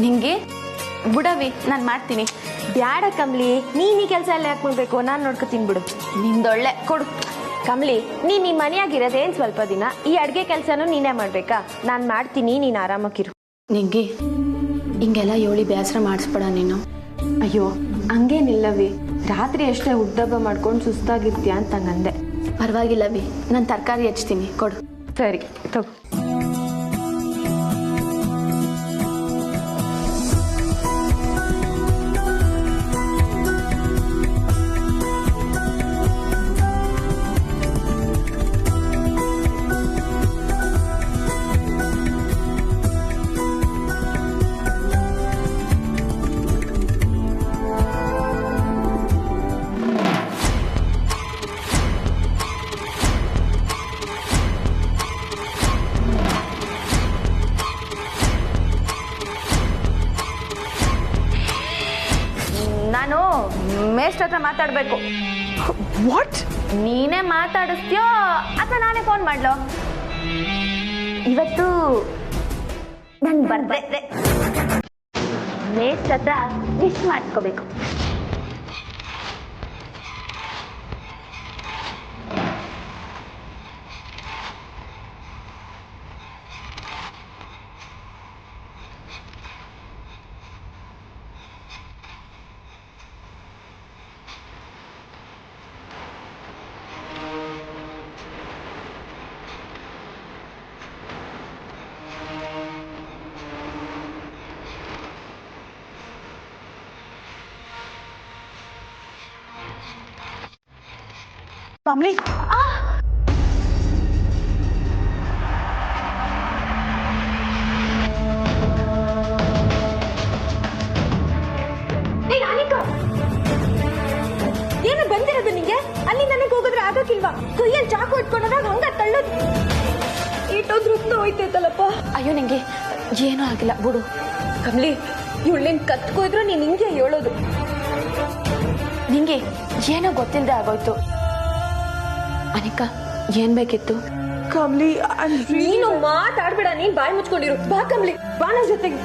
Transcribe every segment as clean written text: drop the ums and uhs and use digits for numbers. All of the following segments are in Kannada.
ನಿಂಗೆ ಬಿಡವಿ, ನಾನು ಮಾಡ್ತೀನಿ. ಬ್ಯಾಡ ಕಮ್ಲಿ, ನೀನ್ ಈ ಕೆಲಸ ಎಲ್ಲ ಯಾಕೆ ಮಾಡ್ಬೇಕು? ನಾನು ನೋಡ್ಕೊತೀನಿ ಬಿಡು. ನಿಂದೊಳ್ಳೆ ಕೊಡು. ಕಮ್ಲಿ, ನೀನ್ ಈ ಮನೆಯಾಗಿರೋದೇನ್ ಸ್ವಲ್ಪ ದಿನ, ಈ ಅಡ್ಗೆ ಕೆಲ್ಸನೂ ನೀನೇ ಮಾಡ್ಬೇಕಾ? ನಾನ್ ಮಾಡ್ತೀನಿ, ನೀನ್ ಆರಾಮಾಗಿರು. ನಿಂಗೆ ಹಿಂಗೆಲ್ಲ ಹೇಳಿ ಬೇಸರ ಮಾಡಿಸ್ಬೇಡ ನೀನು. ಅಯ್ಯೋ ಹಂಗೇನಿಲ್ಲವಿ, ರಾತ್ರಿ ಎಷ್ಟೇ ಉದ್ದಬ್ಬ ಮಾಡ್ಕೊಂಡು ಸುಸ್ತಾಗಿರ್ತೀಯ ಅಂತ ಹಂಗಂದೆ. ಪರವಾಗಿಲ್ಲ ವಿ, ನಾನು ತರಕಾರಿ ಹೆಚ್ಚ್ತೀನಿ, ಕೊಡು. ಸರಿ ತಗೋ. ನಾನು ಮೇಷ್ಟ್ರ ಹತ್ರ ಮಾತಾಡಬೇಕು. ವಾಟ್? ನೀನೇ ಮಾತಾಡಿಸ್ತೀಯೋ ಅಥವಾ ನಾನೇ ಫೋನ್ ಮಾಡ್ಲೋ? ಇವತ್ತು ನಾನು ಬರ್ದೆ ಮೇಷ್ಟ್ರ ಹತ್ರ ವಿಶ್ ಮಾಡ್ಕೋಬೇಕು. ಕಮ್ಲಿ, ಏನು ಬಂದಿರೋದು ನಿಂಗೆ? ಅಲ್ಲಿ ನನಗೆ ಹೋಗಿದ್ರೆ ಆಗೋಕಿಲ್ವಾ? ಕೈಯಲ್ಲಿ ಚಾಕು ಇಟ್ಕೊಂಡಾಗ ಹಂಗ ತಳ್ಳೋದು ಇಟ್ಟೋದ್ರು ಹೋಯ್ತೈತಲ್ಲಪ್ಪ. ಅಯ್ಯೋ ನಿಂಗೆ ಏನೂ ಆಗಿಲ್ಲ ಬಿಡು. ಕಮ್ಲಿ, ಇವಳೇನ್ ಕತ್ಕೋಯ್ದ್ರು ನೀನ್ ಹಿಂಗೆ ಹೇಳೋದು. ನಿಂಗೆ ಏನೋ ಗೊತ್ತಿಲ್ಲದೆ ಆಗೋಯ್ತು. ಅನಿಕಾ, ಏನ್ ಬೇಕಿತ್ತು? ಕಮ್ಲಿ, ನೀನು ಮಾತಾಡ್ಬೇಡ, ನೀನ್ ಬಾಯಿ ಮುಚ್ಕೊಂಡಿರು. ಬಾ ಕಮ್ಲಿ, ಬಾ ನನ್ನ ಜೊತೆಗೆ.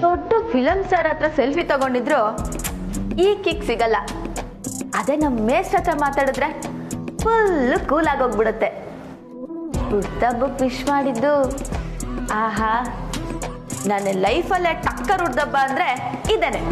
ದೊಡ್ಡ ಫಿಲಮ್ ಸ್ಟಾರ್ ಹತ್ರ ಸೆಲ್ಫಿ ತಗೊಂಡಿದ್ರು ಈ ಕಿಕ್ ಸಿಗಲ್ಲ. ಅದೇ ನಮ್ಮ ಮೇಷ್ಟ್ರ ಹತ್ರ ಮಾತಾಡಿದ್ರೆ ಫುಲ್ ಕೂಲ್ ಆಗೋಗ್ಬಿಡುತ್ತೆ. ಹುಡ್ದಬ್ಬಕ್ಕೆ ವಿಶ್ ಮಾಡಿದ್ದು, ಆಹಾ, ನನ್ನ ಲೈಫಲ್ಲೇ ಟಕ್ಕರ್ ಹುಡ್ದಬ್ಬ ಅಂದ್ರೆ ಇದೇನೆ.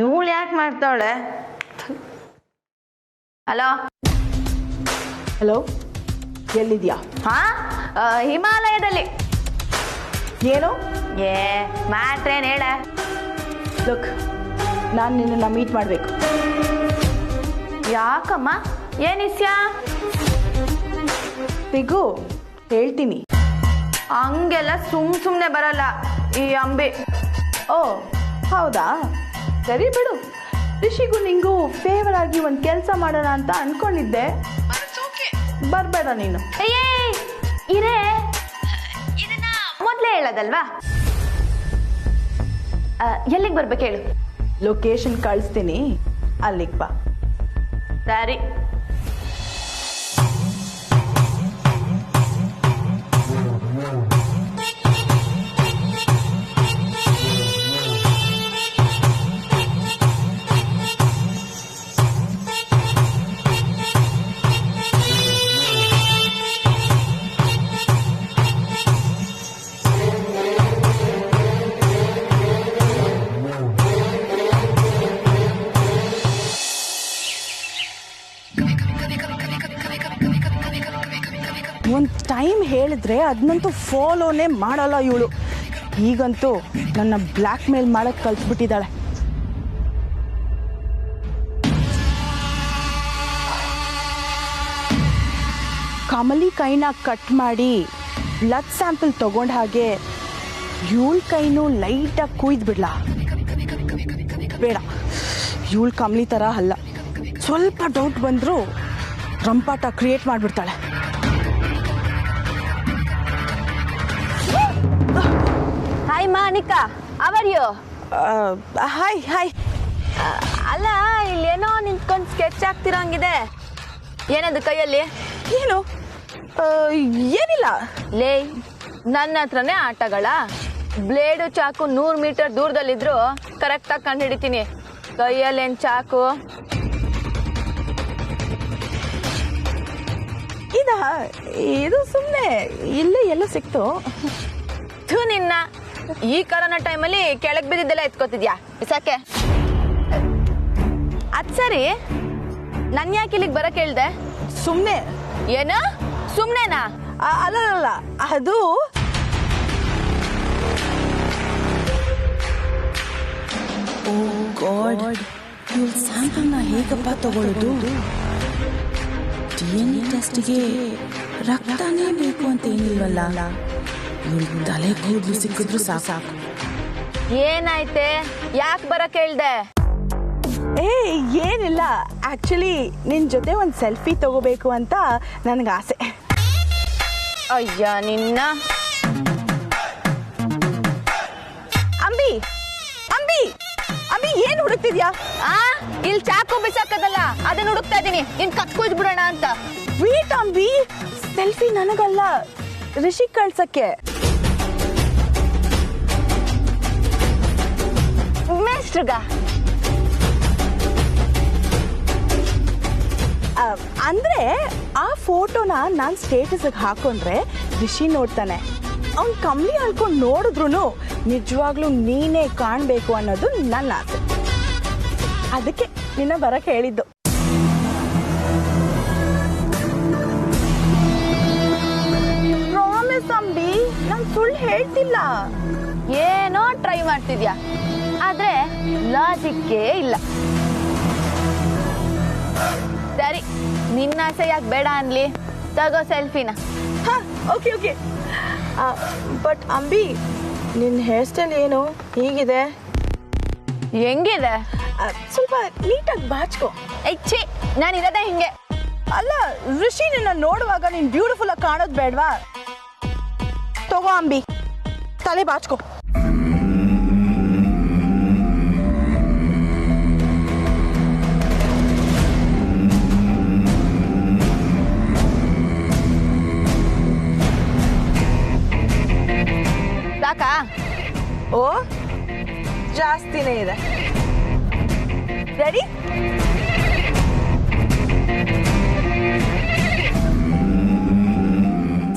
ಇವಳು ಯಾಕೆ ಮಾಡ್ತಾವಳೆ? ಹಲೋ ಹಲೋ, ಎಲ್ಲಿದ್ಯಾ? ಹಾ, ಹಿಮಾಲಯದಲ್ಲಿ. ಏನು? ಏ ಮ್ಯಾಟ್ರೇನು ಹೇಳ. ಲುಕ್, ನಾನು ನಿನ್ನನ್ನು ಮೀಟ್ ಮಾಡಬೇಕು. ಯಾಕಮ್ಮ, ಏನಿಸ್ಯ? ಸಿಗು, ಹೇಳ್ತೀನಿ. ಹಂಗೆಲ್ಲ ಸುಮ್ಮನೆ ಬರಲ್ಲ ಈ ಅಂಬಿ. ಓ ಹೌದಾ, ಸರಿ ಬಿಡು, ರಿಷಿಗೂ ನಿಂಗೂ ಫೇವರ್ ಆಗಿ ಒಂದು ಕೆಲಸ ಮಾಡೋಣ ಅಂತ ಅನ್ಕೊಂಡಿದ್ದೆ. ಬರಬೇಡ ನೀನು. ಅಯ್ಯೇ ಇರೇ, ಇದನ್ನ ಮೊದಲೇ ಹೇಳೋದಲ್ವಾ? ಎಲ್ಲಿಗೆ ಬರ್ಬೇಕು ಹೇಳು? ಲೊಕೇಶನ್ ಕಳಿಸ್ತೀನಿ, ಅಲ್ಲಿಗೆ ಬಾ. ಸರಿ. ಒಂದು ಟೈಮ್ ಹೇಳಿದ್ರೆ ಅದನ್ನಂತೂ ಫಾಲೋನೇ ಮಾಡಲ್ಲ ಇವಳು. ಈಗಂತೂ ನನ್ನ ಬ್ಲ್ಯಾಕ್ ಮೇಲ್ ಮಾಡಕ್ಕೆ ಕಲ್ತ್ಬಿಟ್ಟಿದ್ದಾಳೆ. ಕಮಲಿ ಕೈನ ಕಟ್ ಮಾಡಿ ಬ್ಲಡ್ ಸ್ಯಾಂಪಲ್ ತಗೊಂಡ ಹಾಗೆ ಇವಳ ಕೈನೂ ಲೈಟಾಗಿ ಕುಯ್ದು ಬಿಡ್ಲಾ? ಬೇಡ, ಇವಳು ಕಮಲಿ ಥರ ಅಲ್ಲ. ಸ್ವಲ್ಪ ಡೌಟ್ ಬಂದರೂ ರಂಪಾಟ ಕ್ರಿಯೇಟ್ ಮಾಡಿಬಿಡ್ತಾಳೆ. ಹಾಯ್ ಮಾ Anika, how are you? Hi hi. ಅಲ್ಲ, ಇಲ್ಲೇನೋ ನಿಂತ್ಕೊಂಡು ಸ್ಕೆಚ್ ಆಗ್ತಿರೋಂಗಿದೆ. ಏನದು ಕೈಯಲ್ಲಿ? ಏನು? ಏನಿಲ್ಲ. ಲೇ, ನನ್ನ ಹತ್ರನೇ ಆಟಗಳ? ಬ್ಲೇಡು ಚಾಕು 100 ಮೀಟರ್ ದೂರದಲ್ಲಿದ್ರು ಕರೆಕ್ಟಾಗಿ ಕಂಡು ಹಿಡಿತೀನಿ. ಕೈಯಲ್ಲೇನು ಚಾಕು? ಇದು ಸುಮ್ಮನೆ ಇಲ್ಲೇ ಎಲ್ಲ ಸಿಕ್ತು. ನಿನ್ನ ಈ ಕರೋನಾ ಟೈಮಲ್ಲಿ ಕೆಳಗ್ ಬಿದ್ದಿದ್ದೆಲ್ಲ ಎತ್ಕೋತಿದ್ಯಾ? ಬಿಸಾಕೆ. ಅದ್ ಸರಿ, ನನ್ ಯಾಕೆ ಇಲ್ಲಿಗೆ ಬರಕ್ ಹೇಳ್ದೆ? ಸುಮ್ಮನೆ. ಏನು ಸುಮ್ನೆನಾ? ಅಲ್ಲ, ಅದು ಓ ಗಾಡ್, ಇವ್ರ ಸ್ಯಾಂಪಲ್ನ ಹೇಗಪ್ಪ ತಗೊಳ್ಳೋದು? DNA ಟೆಸ್ಟ್ಗೆ ರಕ್ತನೇ ಬೇಕು ಅಂತ ಏನಿಲ್ವಲ್ಲ. ಇವ್ರ ತಲೆ ಕೂದಲು ಸಿಕ್ಕಿದ್ರು ಸಾಕು. ಏನಾಯ್ತೆ? ಯಾಕೆ ಬರಕ್ ಹೇಳ್ದೆ? ಏನಿಲ್ಲ, ಆಕ್ಚುಲಿ ನಿನ್ ಜೊತೆ ಒಂದು ಸೆಲ್ಫಿ ತಗೋಬೇಕು ಅಂತ ನನಗೆ ಆಸೆ. ಅಯ್ಯ ನಿನ್ನ. ಅಂಬಿ ಅಂಬಿ ಅಂಬಿ, ಏನ್ ಹುಡುಕ್ತಿದ್ಯಾ? ಇಲ್ಲಿ ಚಾಕು ಬಿಸಾಕದಲ್ಲ, ಅದನ್ನ ಹುಡುಕ್ತಾ ಇದೀನಿ. ಇನ್ ಕತ್ಕೊಯ್ದು ಬಿಡೋಣ ಅಂತ. ವೇಟ್ ಅಂಬಿ, ಸೆಲ್ಫಿ ನನಗಲ್ಲ, ರಿಷಿ ಕಳ್ಸಕ್ಕೆ. ಮೇಸ್ಟ್ರಿಗ? ಅಂದ್ರೆ ಆ ಫೋಟೋನ ನಾನು ಸ್ಟೇಟಸ್ಗೆ ಹಾಕೊಂಡ್ರೆ ರಿಷಿ ನೋಡ್ತಾನೆ. ಅವ್ನು ಕಮ್ಮಿ ಅನ್ಕೊಂಡು ನೋಡಿದ್ರು ನಿಜವಾಗ್ಲೂ ನೀನೇ ಕಾಣಬೇಕು ಅನ್ನೋದು ನನ್ನ ಆಸೆ. ಅದಕ್ಕೆ ನಿನ್ನ ಬರಕ್ಕೆ ಹೇಳಿದ್ದು. ಪ್ರಾಮಿಸ್ ಅಂಬಿ, ನಾನು ಸುಳ್ಳು ಹೇಳ್ತಿಲ್ಲ. ಏನೋ ಟ್ರೈ ಮಾಡ್ತಿದ್ಯಾ, ಆದ್ರೆ ಲಾಜಿಕ್ಕೇ ಇಲ್ಲ. ಸರಿ, ನಿನ್ನ ಆಸೆ ಯಾಕೆ ಬೇಡ ಅನ್ಲಿ? ತಗೋ ಸೆಲ್ಫಿನ. Okay okay. ಬಟ್ ಅಂಬಿ, ನಿನ್ನ ಹೇರ್ ಸ್ಟೈಲ್ ಏನು ಹೀಗಿದೆ? ಹೆಂಗಿದೆ? ಸ್ವಲ್ಪ ನೀಟಾಗಿ ಬಾಚ್ಕೋ. ಛೀ, ನಾನು ಇರೋದೇ ಹಿಂಗೆ. ಅಲ್ಲ, ಋಷಿ ನಿನ್ನ ನೋಡುವಾಗ ನೀನ್ ಬ್ಯೂಟಿಫುಲ್ ಆಗಿ ಕಾಣೋದು ಬೇಡವಾ? ತಗೋ ಅಂಬಿ, ತಲೆ ಬಾಚ್ಕೋ. ಸಾಕಾ? ಓ, ಜಾಸ್ತಿನೇ ಇದೆ. ರೆಡಿ?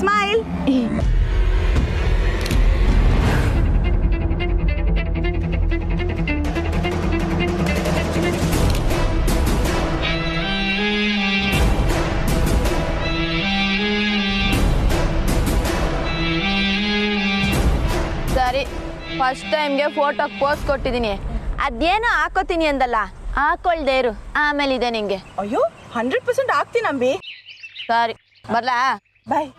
ಸ್ಮೈಲ್. ಸರಿ, ಫಸ್ಟ್ ಟೈಮ್ಗೆ ಫೋಟೋಗೆ ಪೋಸ್ ಕೊಟ್ಟಿದ್ದೀನಿ. ಅದೇನೋ ಹಾಕೋತೀನಿ ಅಂದಲ್ಲ, ಹಾಕೊಳ್ದೇ ಇರು, ಆಮೇಲೆ ಇದೆ ನಿಂಗೆ. ಅಯ್ಯೋ, 100% ಆಗ್ತೀನಿ ಅಂಬಿ. ಸರಿ, ಬರ್ಲಾ? ಬಾಯ್.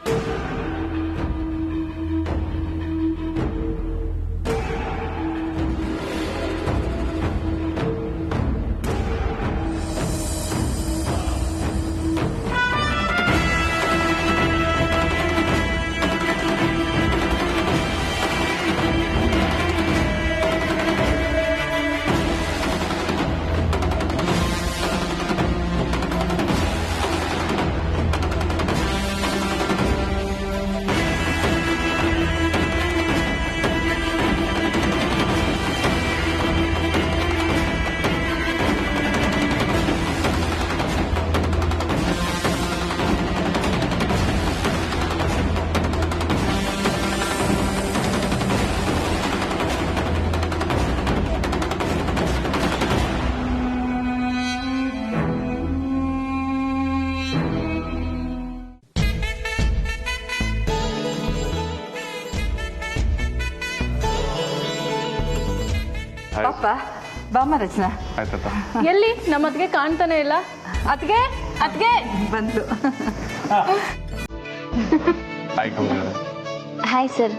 ಬಾಪ ಬಾಮ ರಚನಾ. ಆಯ್ತಪ್ಪ. ಎಲ್ಲಿ ನಮ್ಮ ಅತ್ಗೆ ಕಾಣ್ತಾನೆ ಇಲ್ಲ. ಅತ್ಗೆ ಅತ್ಗೆ ಬಂದ್ಲು. ಹಾಯ್ ಕಮಲಿ ಅವರೇ. Hi sir.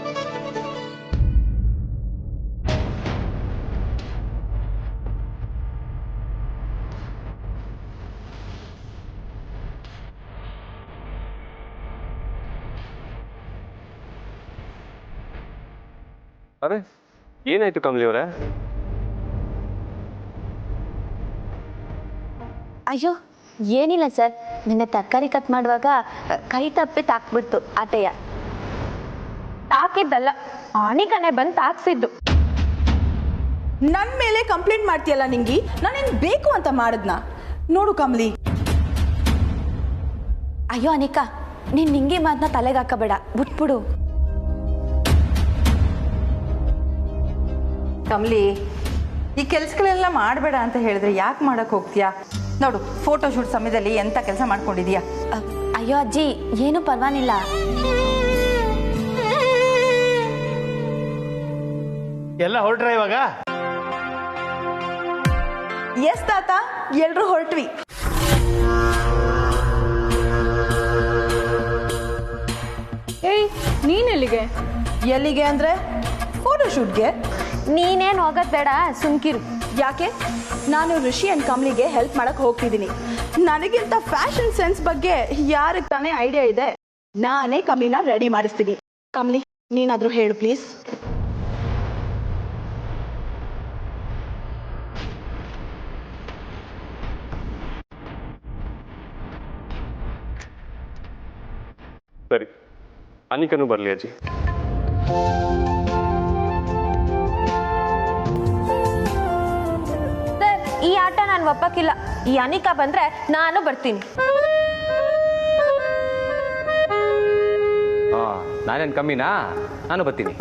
ಅರೆ ಏನಾಯ್ತು ಕಮಲಿ ಅವರೇ? ಅಯ್ಯೋ ಏನಿಲ್ಲ ಸರ್, ನಿನ್ನೆ ತರಕಾರಿ ಕಟ್ ಮಾಡುವಾಗ ಕೈ ತಪ್ಪಿ ತಾಕ್ಬಿಡ್ತು ಆಟೆಯ. ತಾಕಿದ್ದಲ್ಲ, ಆಣಿಕನೆ ಬಂದು ತಾಕ್ಸಿದ್ದು. ನನ್ನ ಮೇಲೆ ಕಂಪ್ಲೇಂಟ್ ಮಾಡ್ತೀಯಲ್ಲ ನಿಂಗಿ, ನಾನೇನು ಬೇಕು ಅಂತ ಮಾಡಿದ್ನ? ನೋಡು ಕಮಲಿ. ಅಯ್ಯೋ ಅನಿಕಾ, ನೀನ್ ನಿಂಗೆ ಮಾತನ್ನ ತಲೆಗೆ ಹಾಕಬೇಡ, ಬಿಟ್ಬಿಡು. ಕಮಲಿ, ಈ ಕೆಲ್ಸಗಳೆಲ್ಲ ಮಾಡಬೇಡ ಅಂತ ಹೇಳಿದ್ರೆ ಯಾಕೆ ಮಾಡಕ್ ಹೋಗ್ತೀಯಾ? ನೋಡು, ಫೋಟೋ ಶೂಟ್ ಸಮಯದಲ್ಲಿ ಎಂತ ಕೆಲಸ ಮಾಡ್ಕೊಂಡಿದೀಯಾ? ಅಯ್ಯೋ ಅಜ್ಜಿ, ಏನು ಪರವಾಗಿಲ್ಲ. ಎಲ್ಲ ಹೊರಟ್ರ ಇವಾಗ? ಎಸ್ ತಾತ, ಎಲ್ರು ಹೊರಟ್ವಿ. ಏಯ್ ನೀನ್ ಎಲ್ಲಿಗೆ? ಎಲ್ಲಿಗೆ ಅಂದ್ರೆ ಫೋಟೋ ಶೂಟ್ಗೆ. ನೀನೇನು ಹೋಗೋದ್ ಬೇಡ, ಸುಮ್ಕಿರು. ಯಾಕೆ? ನಾನು ಋಷಿ ಅಂಡ್ ಕಮಲಿಗೆ ಹೆಲ್ಪ್ ಮಾಡಕ್ ಹೋಗ್ತಿದ್ದೀನಿ. ನನಗಿಂತ ಫ್ಯಾಷನ್ ಸೆನ್ಸ್ ಬಗ್ಗೆ ಯಾರಿಗೆ ತಾನೇ ಐಡಿಯಾ ಇದೆ? ನಾನೇ ಕಮಲಿನ ರೆಡಿ ಮಾಡಿಸ್ತೀನಿ. ಕಮಲಿ, ನೀನಾದ್ರೂ ಹೇಳು ಪ್ಲೀಸ್. ಸರಿ, ಅನಿಕನು ಬರಲಿ ಅಜ್ಜಿ. ಸರ್, ಈ ಆಟ ನಾನು ಒಪ್ಪಕ್ಕಿಲ್ಲ. ಈ ಅನಿಕಾ ಬಂದ್ರೆ ನಾನು ಬರ್ತೀನಿ. ನಾನೇನು ಕಮ್ಮಿನಾ? ನಾನು ಬರ್ತೀನಿ.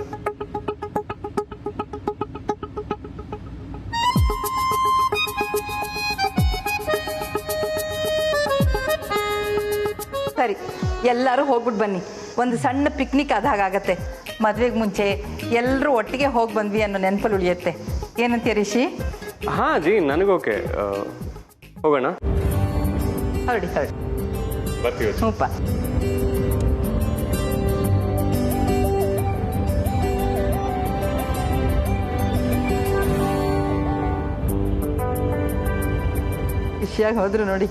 ಸರಿ, ಎಲ್ಲರೂ ಹೋಗ್ಬಿಟ್ಟು ಬನ್ನಿ. ಒಂದು ಸಣ್ಣ ಪಿಕ್ನಿಕ್ ಆದ ಹಾಗಾಗತ್ತೆ. ಮದ್ವೆಗೆ ಮುಂಚೆ ಎಲ್ಲರೂ ಒಟ್ಟಿಗೆ ಹೋಗಿ ಬಂದ್ವಿ ಅನ್ನೋ ನೆನಪಲ್ಲಿ ಉಳಿಯುತ್ತೆ. ಏನಂತೀಯ ರಿಷಿ? ಹಾಂ ಅಜ್ಜಿ, ನನಗೋಕೆ. ಹೋಗೋಣ. ಹೊರಡಿ ಹೊರಡಿ. ಬರ್ತೀವಿ. ಹ್ಞೂಪ್ಪ. ಖುಷಿಯಾಗಿ ಹೋದ್ರು ನೋಡಿ.